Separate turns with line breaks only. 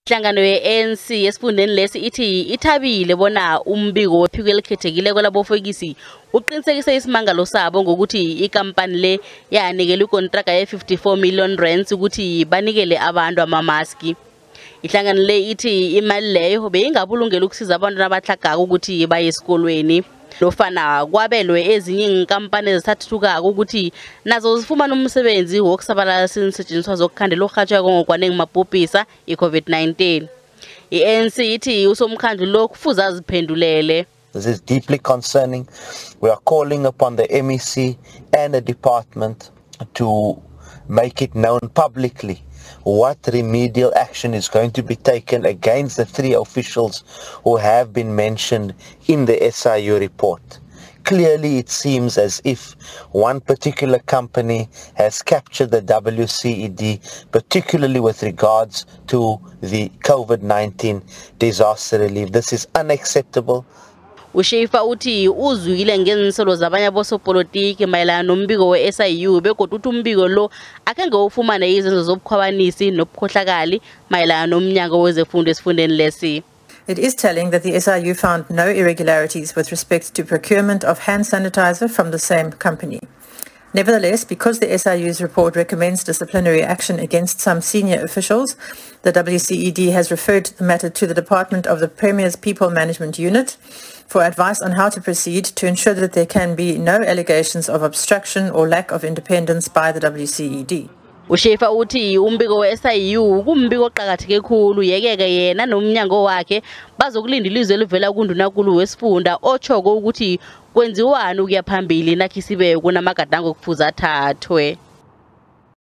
Inhlangano ye-ANC esifundeni lesi ithi ithabile bona umbiko wephiko elikhethekileko lamaFokisi uqinisekise isimangalo sabo ngokuthi ikhampani le yanikela ikontraga ye-54 million rands ukuthi banikele abantu amamaski. Inhlangano le ithi imali leyo beyingabulungela ukusiza abantu abatlhagako ukuthi baye esikolweni. Lofana kwabelwe ezinye inkampani ezithathukako ukuthi nazo zifumana umsebenzi wokusabalalisa iinsetjenziswa zokukhandela urhatjheko ngokwanele mabhubhisa i-COVID-19. I-ANC ithi uSomkhandlu lo kufuze aziphendulele.
This is deeply concerning. We are calling upon the MEC and the department to make it known publicly what remedial action is going to be taken against the 3 officials who have been mentioned in the SIU report. Clearly, it seems as if one particular company has captured the WCED, particularly with regards to the COVID-19 disaster relief. This is unacceptable.
Shafer uthi uzwile ngezinsolo zabanye abosopolitiki mayelana nombiko we-SIU begodwa uthi umbiko lo akenge ufumane izenzo zobukhwabanisi nobukhohlakali mayelana nomnyango wezeFundo esifundeni lesi.
It is telling that the SIU found no irregularities with respect to procurement of hand sanitizer from the same company. Nevertheless, because the SIU's report recommends disciplinary action against some senior officials, the WCED has referred the matter to the Department of the Premier's People Management Unit for advice on how to proceed to ensure that there can be no allegations of obstruction or lack of independence by the WCED.
Shafer uthi umbiko we-SIU kumbiko oqakatheke khulu yekeke yena nomnyango wakhe bazokulinda ilizwe elivela kundunankulu wesifunda otshoko ukuthi kwenziwani ukuya phambili nakhi sibe kunamagadango kufuza athathwe.